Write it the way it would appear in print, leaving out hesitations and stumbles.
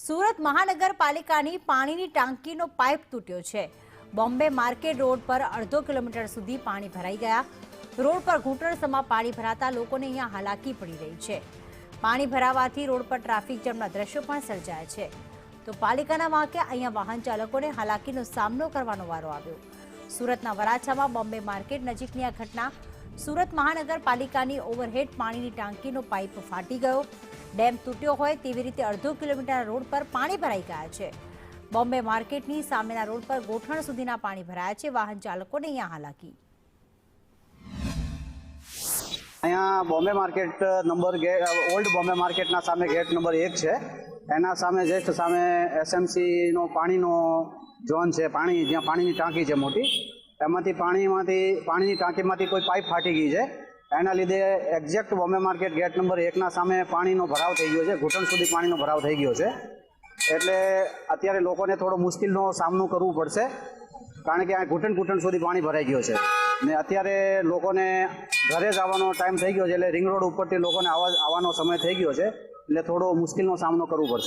સુરત મહાનગરપાલિકાની પાણીની ટાંકીનો પાઇપ તૂટ્યો છે। બોમ્બે માર્કેટ રોડ પર અડધો કિલોમીટર સુધી પાણી ભરાઈ ગયા। રોડ પર ઘૂંટણસમાં પાણી ભરાતા લોકોને અહીંયા હાલાકી પડી રહી છે। પાણી ભરાવાથી રોડ પર ટ્રાફિક જામના દ્રશ્યો પણ સર્જાયા છે। તો પાલિકાના વાંકે અહીંયા વાહન ચાલકોને હાલાકીનો સામનો કરવાનો વારો આવ્યો। સુરતના વરાછામાં બોમ્બે માર્કેટ નજીકની આ ઘટના। સુરત મહાનગરપાલિકાની ઓવરહેડ પાણીની ટાંકીનો પાઇપ ફાટી ગયો। ડેમ તૂટ્યો હોય તેવી રીતે અડધો કિલોમીટર રોડ પર પાણી ભરાઈ ગયા છે। બોમ્બે માર્કેટની સામેના રોડ પર ગોઠણ સુધીના પાણી ભરાયા છે। વાહન ચાલકોને અહીંયા હાલાકી। અહીંયા Bombay market number old Bombay માર્કેટના સામે ગેટ નંબર 1 છે। એના સામે જસ્ટ સામે એસએમસીનો પાણીનો ઝોન છે। પાણી જ્યાં પાણીની ટાંકી છે મોટી, એમાંથી પાણીની ટાંકીમાંથી કોઈ પાઇપ ફાટી ગઈ છે। એના લીધે exact Bombay market gate number 1ના સામે પાણીનો ભરાવ થઈ ગયો છે। ઘૂંટણ સુધી પાણીનો ભરાવ થઈ ગયો છે। એટલે અત્યારે લોકોને થોડો મુશ્કેલનો સામનો કરવો પડશે, કારણ કે આ ઘૂંટણ સુધી પાણી ભરાઈ ગયો છે ને અત્યારે લોકોને ઘરે જ આવવાનો ટાઈમ થઈ ગયો છે। એટલે રિંગ રોડ ઉપરથી લોકોને આવવાનો સમય થઈ ગયો છે, એટલે થોડો મુશ્કેલનો સામનો કરવો પડશે।